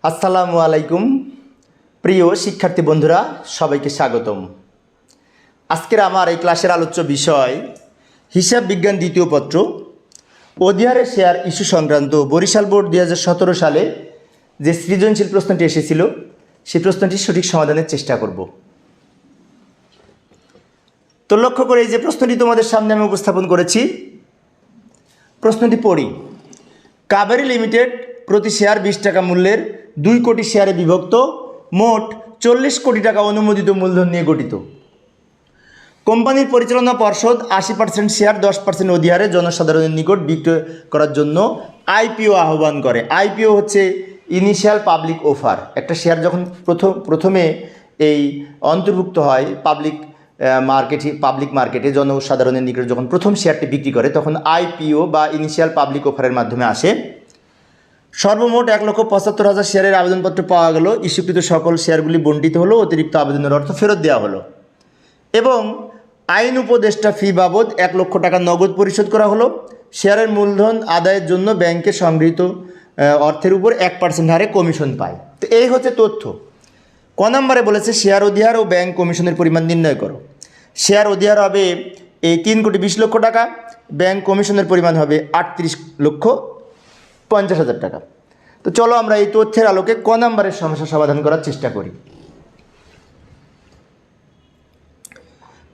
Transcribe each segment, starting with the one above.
আসসালামু আলাইকুম প্রিয় শিক্ষার্থী বন্ধুরা, সবাইকে স্বাগতম। আজকের আমার এই ক্লাসের আলোচ্য বিষয় হিসাব বিজ্ঞান দ্বিতীয় পত্র অধিহারে শেয়ার ইস্যু সংক্রান্ত বরিশাল বোর্ড 2017 সালে যে সৃজনশীল প্রশ্নটি এসেছিল সেই প্রশ্নটির সঠিক সমাধানের চেষ্টা করব। তো লক্ষ্য করে এই যে প্রশ্নটি তোমাদের সামনে আমি উপস্থাপন করেছি, প্রশ্নটি পড়ি। কাবেরী লিমিটেড প্রতি শেয়ার 20 টাকা মূল্যের 2 কোটি শেয়ারে বিভক্ত মোট 40 কোটি টাকা অনুমোদিত মূলধন নিয়ে গঠিত। কোম্পানির পরিচালনা পর্ষদ 80% শেয়ার 10% অধিহারে জনসাধারণের নিকট বিক্রয় করার জন্য আইপিও আহ্বান করে। আইপিও হচ্ছে ইনিশিয়াল পাবলিক অফার। একটা শেয়ার যখন প্রথমে এই অন্তর্ভুক্ত হয় পাবলিক মার্কেটে জনসাধারণের নিকট যখন প্রথম শেয়ারটি বিক্রি করে তখন আইপিও বা ইনিশিয়াল পাবলিক অফারের মাধ্যমে আসে। সর্বমোট 1,75,000 শেয়ারের আবেদনপত্র পাওয়া গেল। ইস্যুকৃত সকল শেয়ারগুলি বণ্টিত হলো, অতিরিক্ত আবেদনের অর্থ ফেরত দেওয়া হলো এবং আইন উপদেষ্টা ফি বাবদ 1 লক্ষ টাকা নগদ পরিশোধ করা হলো। শেয়ারের মূলধন আদায়ের জন্য ব্যাংকে সংগৃহীত অর্থের উপর 1% হারে কমিশন পায়। তো এই হচ্ছে তথ্য। ক নম্বরে বলেছে শেয়ার অধিহার ও ব্যাংক কমিশনের পরিমাণ নির্ণয় করো। শেয়ার অধিহার হবে এই 3,20,00,000 টাকা, ব্যাংক কমিশনের পরিমাণ হবে 38,50,000 টাকা। তো চলো আমরা এই তথ্যের আলোকে ক নম্বরের সমস্যা সমাধান করার চেষ্টা করি।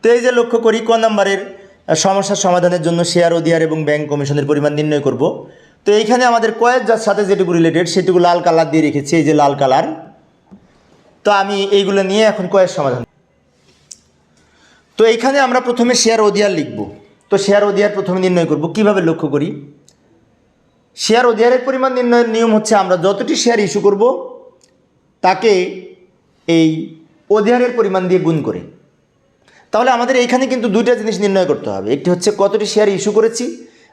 তো এই যে লক্ষ্য করি ক নম্বরের সমস্যার সমাধানের জন্য শেয়ার অধিহার এবং ব্যাংক কমিশনের পরিমাণ নির্ণয় করব। তো এইখানে আমাদের কয়ের যার সাথে যেটুকু রিলেটেড সেটুকু লাল কালার দিয়ে রেখেছি, এই যে লাল কালার। তো আমি এইগুলো নিয়ে এখন কয়ের সমাধান। তো এইখানে আমরা প্রথমে শেয়ার অধিহার লিখব। তো শেয়ার অধিহার প্রথমে নির্ণয় করব। কিভাবে লক্ষ্য করি, শেয়ার অধিহারের পরিমাণ নির্ণয়ের নিয়ম হচ্ছে আমরা যতটি শেয়ার ইস্যু করব তাকে এই অধিহারের পরিমাণ দিয়ে গুণ করে। তাহলে আমাদের এইখানে কিন্তু দুইটা জিনিস নির্ণয় করতে হবে। একটি হচ্ছে কতটি শেয়ার ইস্যু করেছি,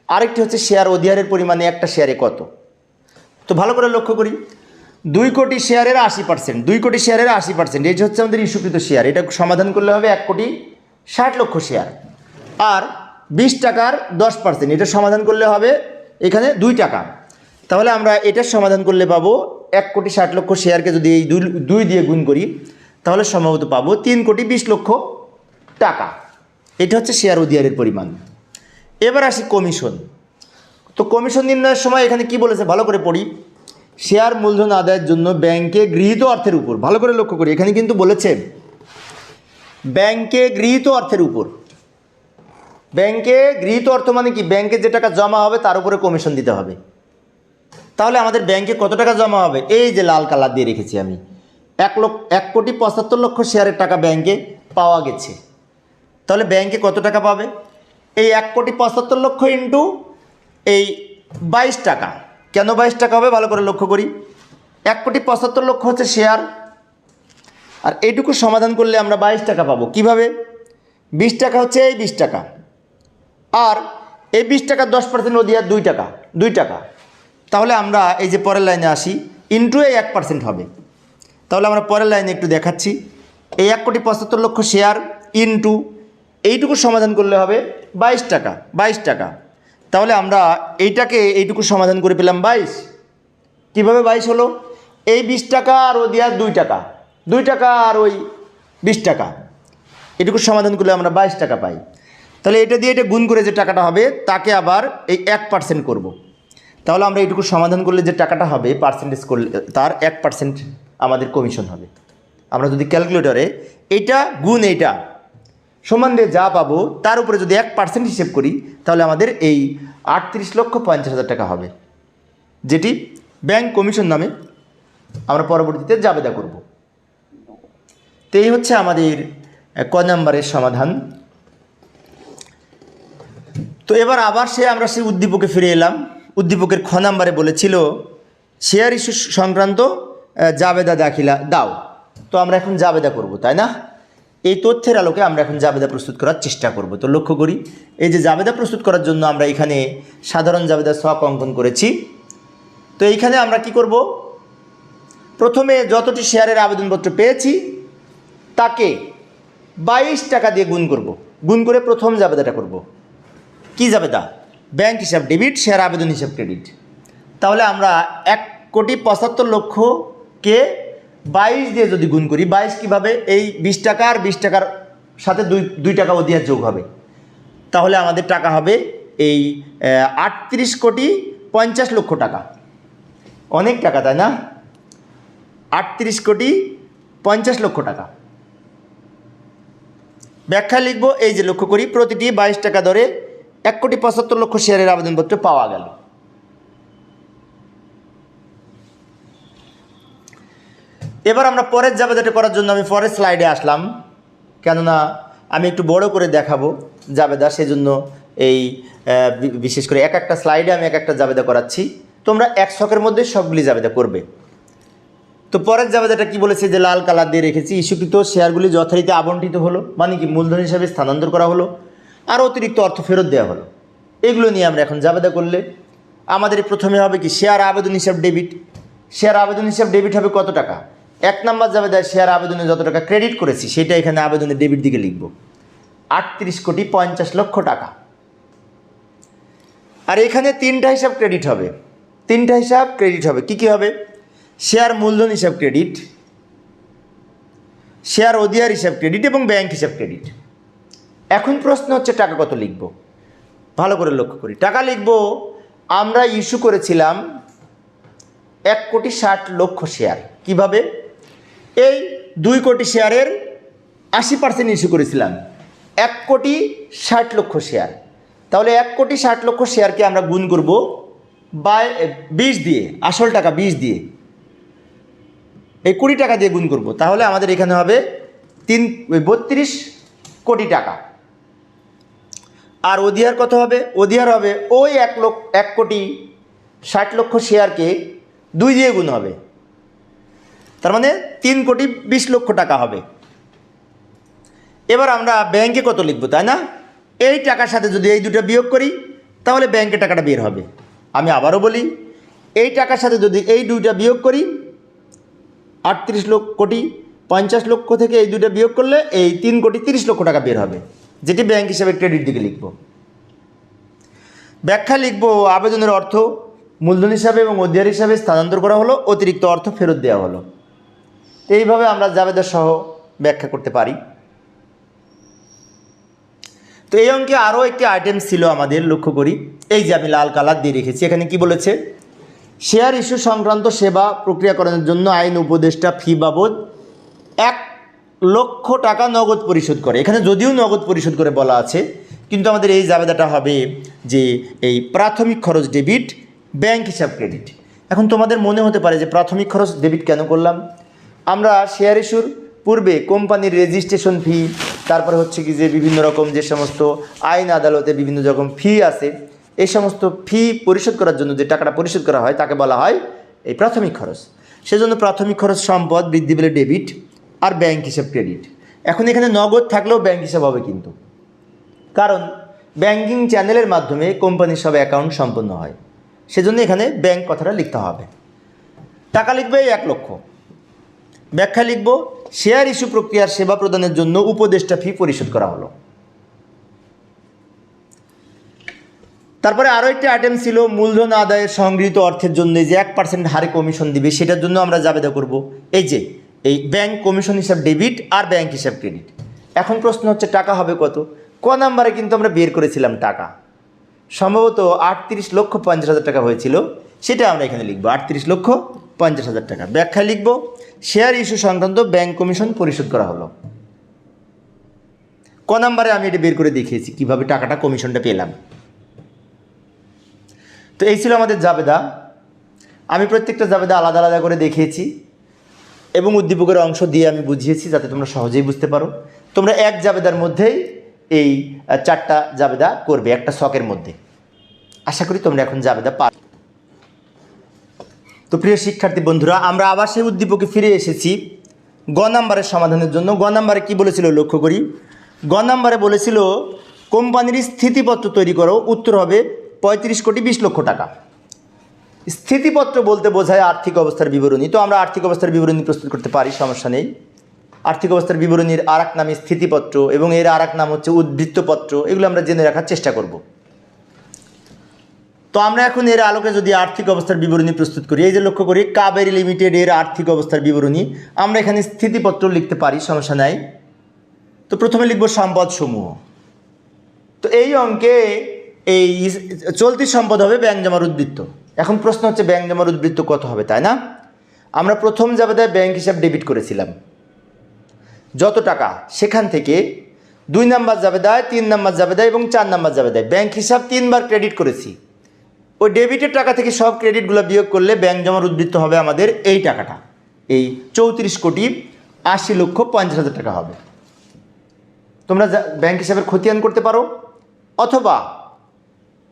আরেকটি হচ্ছে শেয়ার অধিহারের পরিমাণে একটা শেয়ারে কত। তো ভালো করে লক্ষ্য করি, 2 কোটি শেয়ারের 80%, 2 কোটি শেয়ারের 80%, এই হচ্ছে আমাদের ইস্যুকৃত শেয়ার। এটা সমাধান করলে হবে 1,60,00,000 শেয়ার। আর 20 টাকার 10%, এটা সমাধান করলে হবে এখানে 2 টাকা। তাহলে আমরা এটার সমাধান করলে পাবো 1,60,00,000 শেয়ারকে যদি এই 2 দিয়ে গুণ করি তাহলে সম্ভবত পাবো 3,20,00,000 টাকা। এটা হচ্ছে শেয়ার অধিহারের পরিমাণ। এবার আসি কমিশন। তো কমিশন নির্ণয়ের সময় এখানে কি বলেছে ভালো করে পড়ি, শেয়ার মূলধন আদায়ের জন্য ব্যাংকে গৃহীত অর্থের উপর। ভালো করে লক্ষ্য করি, এখানে কিন্তু বলেছে ব্যাংকে গৃহীত অর্থের উপর। ব্যাংকে গৃহীত অর্থ মানে কি, ব্যাংকে যে টাকা জমা হবে তার উপরে কমিশন দিতে হবে। তাহলে আমাদের ব্যাংকে কত টাকা জমা হবে, এই যে লাল কালার দিয়ে রেখেছি আমি, 1,75,00,000 শেয়ারের টাকা ব্যাংকে পাওয়া গেছে। তাহলে ব্যাংকে কত টাকা পাবে, এই 1,75,00,000 ইন্টু এই 22 টাকা। কেন 22 টাকা হবে ভালো করে লক্ষ্য করি, 1,75,00,000 হচ্ছে শেয়ার, আর এইটুকু সমাধান করলে আমরা 22 টাকা পাবো। কিভাবে, 20 টাকা হচ্ছে এই 20 টাকা, আর এই 20 টাকার 10% অধিহার 2 টাকা, 2 টাকা। তাহলে আমরা এই যে পরের লাইনে আসি, ইন্টু এই 1% হবে। তাহলে আমরা পরের লাইনে একটু দেখাচ্ছি, এই 1,75,00,000 শেয়ার ইন্টু এইটুকু সমাধান করলে হবে 22 টাকা, 22 টাকা। তাহলে আমরা এইটুকু সমাধান করে পেলাম 22। কীভাবে 22 হলো, এই 20 টাকা আর অধিহার 2 টাকা, 2 টাকা আর ওই 20 টাকা, এটুকু সমাধান করলে আমরা 22 টাকা পাই। তাহলে এটা দিয়ে এটা গুণ করে যে টাকাটা হবে তাকে আবার এই 1% করব। তাহলে আমরা এইটুকু সমাধান করলে যে টাকাটা হবে পার্সেন্টেজ করলে তার 1% আমাদের কমিশন হবে। আমরা যদি ক্যালকুলেটরে এটা গুণ এইটা সমান দিয়ে যা পাবো তার উপরে যদি 1% হিসেব করি তাহলে আমাদের এই 38,50,000 টাকা হবে, যেটি ব্যাংক কমিশন নামে আমরা পরবর্তীতে জাবেদা করব। তো এই হচ্ছে আমাদের ক নম্বরের সমাধান। তো এবার আবার আমরা সেই উদ্দীপকে ফিরে এলাম। উদ্দীপকের খ নম্বরে বলেছিল শেয়ার ইস্যু সংক্রান্ত জাবেদা দাও। তো আমরা এখন জাবেদা করব, তাই না? এই তথ্যের আলোকে আমরা এখন জাবেদা প্রস্তুত করার চেষ্টা করব। তো লক্ষ্য করি, এই যে জাবেদা প্রস্তুত করার জন্য আমরা এখানে সাধারণ জাবেদা ছক অঙ্কন করেছি। তো এইখানে আমরা কি করব, প্রথমে যতটি শেয়ারের আবেদনপত্র পেয়েছি তাকে 22 টাকা দিয়ে গুণ করব। গুণ করে প্রথম জাবেদাটা করব। কি জাবেদা, ব্যাংক হিসাব ডেবিট, শেয়ার আবেদন হিসাব ক্রেডিট। তাহলে আমরা 1,75,00,000 কে 22 দিয়ে যদি গুণ করি, 22 কীভাবে, এই 20 টাকা আর 20 টাকার সাথে দুই টাকা অধিহার যোগ হবে, তাহলে আমাদের টাকা হবে এই 38,50,00,000 টাকা। অনেক টাকা, তাই না? 38,50,00,000 টাকা। ব্যাখ্যা লিখব, এই যে লক্ষ্য করি প্রতিটি 22 টাকা দরে 1,75,00,000 শেয়ারের আবেদনপত্র পাওয়া গেল। এবার আমরা পরের জাবেদাটা করার জন্য আমি পরের স্লাইডে আসলাম, কেননা আমি একটু বড় করে দেখাবো জাবেদা, সেজন্য এই বিশেষ করে এক একটা স্লাইডে আমি এক একটা জাবেদা করাচ্ছি। তোমরা এক ছকের মধ্যে সবগুলি জাবেদা করবে। তো পরের জাবেদাটা কি বলেছে, যে লাল কালার দিয়ে রেখেছি, ইস্যুকৃত শেয়ারগুলি যথারীতি আবন্টিত হলো, মানে কি মূলধন হিসাবে স্থানান্তর করা হলো আর অতিরিক্ত অর্থ ফেরত দেওয়া হলো। এগুলো নিয়ে আমরা এখন জাবেদা করলে আমাদের প্রথমে হবে কি, শেয়ার আবেদন হিসাব ডেবিট। শেয়ার আবেদন হিসাব ডেবিট হবে কত টাকা? 1 নম্বর জাবেদায় শেয়ার আবেদনে যত টাকা ক্রেডিট করেছি সেটা এখানে আবেদনের ডেবিট দিকে লিখব, 38,50,00,000 টাকা। আর এখানে 3টা হিসাব ক্রেডিট হবে, 3টা হিসাব ক্রেডিট হবে। কি কি হবে? শেয়ার মূলধন হিসাব ক্রেডিট, শেয়ার অধিহার হিসাব ক্রেডিট এবং ব্যাংক হিসাব ক্রেডিট। এখন প্রশ্ন হচ্ছে টাকা কত লিখব? ভালো করে লক্ষ্য করি। টাকা লিখব, আমরা ইস্যু করেছিলাম 1,60,00,000 শেয়ার। কিভাবে? এই 2 কোটি শেয়ারের 80% ইস্যু করেছিলাম, 1,60,00,000 শেয়ার। তাহলে 1,60,00,000 শেয়ারকে আমরা গুণ করব 20 দিয়ে, আসল টাকা 20 দিয়ে, এই 20 টাকা দিয়ে গুণ করব, তাহলে আমাদের এখানে হবে 32 কোটি টাকা। আর অধিহার কত হবে? অধিহার হবে ওই 1,60,00,000 শেয়ারকে 2 দিয়ে গুণ হবে, তার মানে 3,20,00,000 টাকা হবে। এবার আমরা ব্যাংকে কত লিখব, তাই না? এই টাকার সাথে যদি এই দুটো বিয়োগ করি তাহলে ব্যাংকে টাকাটা বের হবে। আমি আবারও বলি, এই টাকার সাথে যদি এই দুইটা বিয়োগ করি, 38,50,00,000 থেকে এই দুইটা বিয়োগ করলে এই 3,30,00,000 টাকা বের হবে, যেটি ব্যাংক হিসাবে ক্রেডিট দিকে লিখব। ব্যাখ্যা লিখব, আবেদনের অর্থ মূলধন হিসাবে এবং অধিহার হিসাবে স্থানান্তর করা হলো, অতিরিক্ত অর্থ ফেরত দেওয়া হলো। এইভাবে আমরা জাবেদা সহ ব্যাখ্যা করতে পারি। তো এই অঙ্কে আরও একটি আইটেম ছিল আমাদের, লক্ষ্য করি, এই যে আমি লাল কালার দিয়ে রেখেছি। এখানে কি বলেছে? শেয়ার ইস্যু সংক্রান্ত সেবা প্রক্রিয়াকরণের জন্য আইন উপদেষ্টা ফি বাবদ 1,00,000 টাকা নগদ পরিশোধ করে। এখানে যদিও নগদ পরিশোধ করে বলা আছে, কিন্তু আমাদের এই জাবেদাটা হবে যে এই প্রাথমিক খরচ ডেবিট, ব্যাংক হিসাব ক্রেডিট। এখন তোমাদের মনে হতে পারে যে প্রাথমিক খরচ ডেবিট কেন করলাম? আমরা শেয়ার ইস্যুর পূর্বে কোম্পানির রেজিস্ট্রেশন ফি, তারপরে হচ্ছে কি যে বিভিন্ন রকম যে সমস্ত আইন আদালতে বিভিন্ন রকম ফি আছে, এই সমস্ত ফি পরিশোধ করার জন্য যে টাকাটা পরিশোধ করা হয় তাকে বলা হয় এই প্রাথমিক খরচ। সেজন্য প্রাথমিক খরচ সম্পদ বৃদ্ধি পেলে ডেবিট আর ব্যাংক হিসাব ক্রেডিট। এখন এখানে নগদ থাকলেও ব্যাংক হিসাব হবে কিন্তু, কারণ ব্যাংকিং চ্যানেলের মাধ্যমে কোম্পানির সব অ্যাকাউন্ট সম্পন্ন হয়, সেজন্য এখানে ব্যাংক কথাটা লিখতে হবে। টাকা লিখবে 1,00,000। ব্যাখ্যা লিখব, শেয়ার ইস্যু প্রক্রিয়ার সেবা প্রদানের জন্য উপদেষ্টা ফি পরিশোধ করা হলো। তারপরে আরও একটি আইটেম ছিল, মূলধন আদায়ের সংগৃহীত অর্থের জন্য যে 1% হারে কমিশন দিবে, সেটার জন্য আমরা জাবেদা করব এই যে এই ব্যাংক কমিশন হিসাব ডেবিট আর ব্যাংক হিসাব ক্রেডিট। এখন প্রশ্ন হচ্ছে টাকা হবে কত? ক নাম্বারে কিন্তু আমরা বের করেছিলাম টাকা, সম্ভবত 38,50,000 টাকা হয়েছিল, সেটা আমরা এখানে লিখব 38,50,000 টাকা। ব্যাখ্যা লিখব, শেয়ার ইস্যু সংক্রান্ত ব্যাংক কমিশন পরিশোধ করা হলো। ক নাম্বারে আমি এটা বের করে দেখিয়েছি কীভাবে টাকাটা কমিশনটা পেলাম। তো এই ছিল আমাদের জাবেদা। আমি প্রত্যেকটা জাবেদা আলাদা আলাদা করে দেখিয়েছি এবং উদ্দীপকের অংশ দিয়ে আমি বুঝিয়েছি যাতে তোমরা সহজেই বুঝতে পারো। তোমরা এক জাবেদার মধ্যেই এই 4টা জাবেদা করবে একটা ছকের মধ্যে। আশা করি তোমরা এখন জাবেদা পারো। তো প্রিয় শিক্ষার্থী বন্ধুরা, আমরা আবার সেই উদ্দীপকে ফিরে এসেছি গ নাম্বারের সমাধানের জন্য। গ নাম্বারে কী বলেছিল লক্ষ্য করি। গ নাম্বারে বলেছিল কোম্পানির স্থিতিপত্র তৈরি করো, উত্তর হবে 35,20,00,000 টাকা। স্থিতিপত্র বলতে বোঝায় আর্থিক অবস্থার বিবরণী। তো আমরা আর্থিক অবস্থার বিবরণী প্রস্তুত করতে পারি, সমস্যা নেই। আর্থিক অবস্থার বিবরণীর আর এক নাম স্থিতিপত্র এবং এর আর এক নাম হচ্ছে উদ্ধৃত্তপত্র। এগুলো আমরা জেনে রাখার চেষ্টা করব। তো আমরা এখন এর আলোকে যদি আর্থিক অবস্থার বিবরণী প্রস্তুত করি, এই যে লক্ষ্য করি কাবেরী লিমিটেড এর আর্থিক অবস্থার বিবরণী, আমরা এখানে স্থিতিপত্র লিখতে পারি, সমস্যা নাই। তো প্রথমে লিখব সম্পদ সমূহ। তো এই অঙ্কে এই চলতি সম্পদ হবে ব্যাংক জমার উদ্বৃত্ত। এখন প্রশ্ন হচ্ছে ব্যাংক জমার উদ্বৃত্ত কত হবে, তাই না? আমরা প্রথম জাবেদায় ব্যাংক হিসাব ডেবিট করেছিলাম যত টাকা, সেখান থেকে 2 নাম্বার জাবেদায়, 3 নাম্বার জাবেদায় এবং 4 নাম্বার জাবেদায় ব্যাংক হিসাব 3 বার ক্রেডিট করেছি। ওই ডেবিটের টাকা থেকে সব ক্রেডিটগুলো বিয়োগ করলে ব্যাংক জমার উদ্বৃত্ত হবে আমাদের এই টাকাটা, এই 34,80,50,000 টাকা হবে। তোমরা ব্যাংক হিসাবের খতিয়ান করতে পারো, অথবা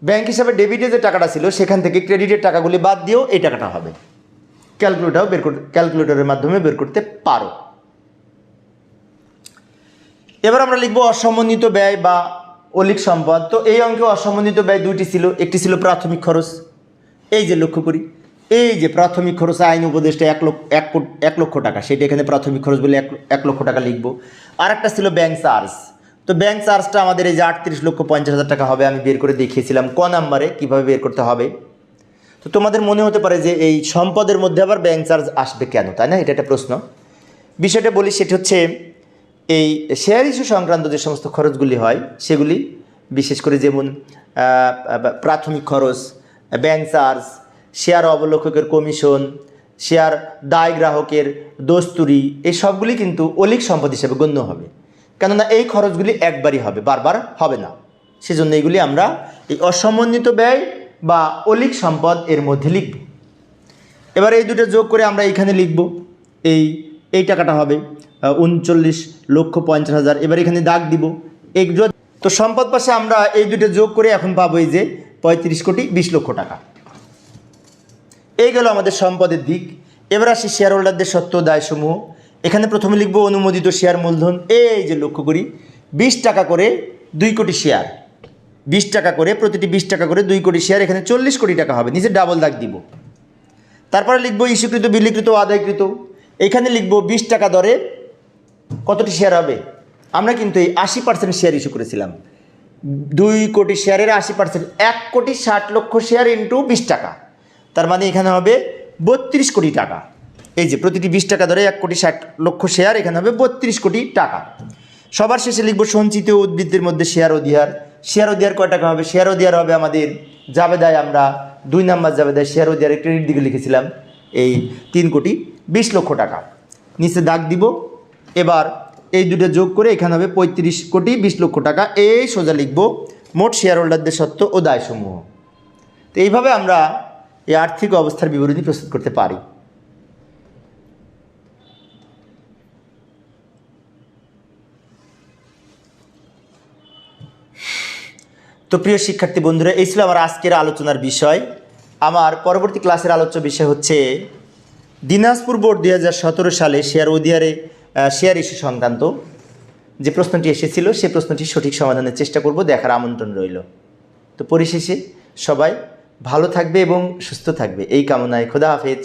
ব্যাংক হিসাবে ডেবিটে যে টাকাটা ছিল সেখান থেকে ক্রেডিটের টাকাগুলি বাদ দিয়েও এই টাকাটা হবে। ক্যালকুলেটরের মাধ্যমে বের করতে পারো। এবার আমরা লিখব অসমন্বিত ব্যয় বা অলিক সম্পদ। তো এই অঙ্কে অসমন্বিত ব্যয় দুইটি ছিল, একটি ছিল প্রাথমিক খরচ, এই যে লক্ষ্য করি, এই যে প্রাথমিক খরচ আইন উপদেষ্টা 1 লক্ষ টাকা, সেটা এখানে প্রাথমিক খরচ বলে 1 লক্ষ টাকা লিখব। আর একটা ছিল ব্যাংক চার্জ। তো ব্যাংক চার্জটা আমাদের এই যে 38,50,000 টাকা হবে, আমি বের করে দেখিয়েছিলাম ক নাম্বারে কীভাবে বের করতে হবে। তো তোমাদের মনে হতে পারে যে এই সম্পদের মধ্যে আবার ব্যাংক চার্জ আসবে কেন, তাই না? এটা একটা প্রশ্ন। বিষয়টা বলি, সেটা হচ্ছে এই শেয়ার ইস্যু সংক্রান্ত যে সমস্ত খরচগুলি হয় সেগুলি বিশেষ করে যেমন প্রাথমিক খরচ, ব্যাংক চার্জ, শেয়ার অবলোককের কমিশন, শেয়ার দায় গ্রাহকের দস্তুরি, এই সবগুলি কিন্তু অলিক সম্পদ হিসেবে গণ্য হবে, কেননা এই খরচগুলি একবারই হবে, বারবার হবে না। সেজন্য এইগুলি আমরা এই অসমন্বিত ব্যয় বা অলিক সম্পদ এর মধ্যে লিখব। এবার এই দুটো যোগ করে আমরা এইখানে লিখব, এই টাকাটা হবে 39,50,000। এবার এখানে দাগ দিব এগুলো। তো সম্পদ পাশে আমরা এই দুটো যোগ করে এখন পাবো এই যে 35,20,00,000 টাকা। এই গেল আমাদের সম্পদের দিক। এবার আসি শেয়ার হোল্ডারদের সত্ত্ব দায়সমূহ। এখানে প্রথমে লিখব অনুমোদিত শেয়ার মূলধন। এই যে লক্ষ্য করি 20 টাকা করে 2 কোটি শেয়ার, 20 টাকা করে, প্রতিটি 20 টাকা করে 2 কোটি শেয়ার, এখানে 40 কোটি টাকা হবে, নিচে ডাবল দাগ দিব। তারপরে লিখব ইস্যুকৃত, বিলিকৃত, আদায়কৃত। এখানে লিখব 20 টাকা দরে কতটি শেয়ার হবে। আমরা কিন্তু এই 80% শেয়ার ইস্যু করেছিলাম, 2 কোটি শেয়ারের 80%, 1,60,00,000 শেয়ার ইন্টু 20 টাকা, তার মানে এখানে হবে 32 কোটি টাকা। এই যে প্রতিটি 20 টাকা ধরে 1,60,00,000 শেয়ার, এখানে হবে 32 কোটি টাকা। সবার শেষে লিখব সঞ্চিত উদ্বৃত্তের মধ্যে শেয়ার অধিহার। শেয়ার অধিহার কয় টাকা হবে? শেয়ার অধিহার হবে আমাদের জাবেদায়, আমরা 2 নাম্বার জাবেদায় শেয়ার অধিহারের ক্রেডিট দিকে লিখেছিলাম এই 3,20,00,000 টাকা, নিচে দাগ দিব। এবার এই দুটো যোগ করে এখানে হবে 35,20,00,000 টাকা। এই সোজা লিখব মোট শেয়ার হোল্ডারদের সত্ত্ব ও দায়সমূহ। তো এইভাবে আমরা এই আর্থিক অবস্থার বিবরণী প্রস্তুত করতে পারি। তো প্রিয় শিক্ষার্থী বন্ধুরা, এই ছিল আমার আজকের আলোচনার বিষয়। আমার পরবর্তী ক্লাসের আলোচ্য বিষয় হচ্ছে দিনাজপুর বোর্ড 2017 সালে শেয়ার অধিহারে শেয়ার ইস্যু সংক্রান্ত যে প্রশ্নটি এসেছিল, সেই প্রশ্নটি সঠিক সমাধানের চেষ্টা করব, দেখার আমন্ত্রণ রইল। তো পরিশেষে সবাই ভালো থাকবে এবং সুস্থ থাকবে এই কামনায় খোদা হাফেজ।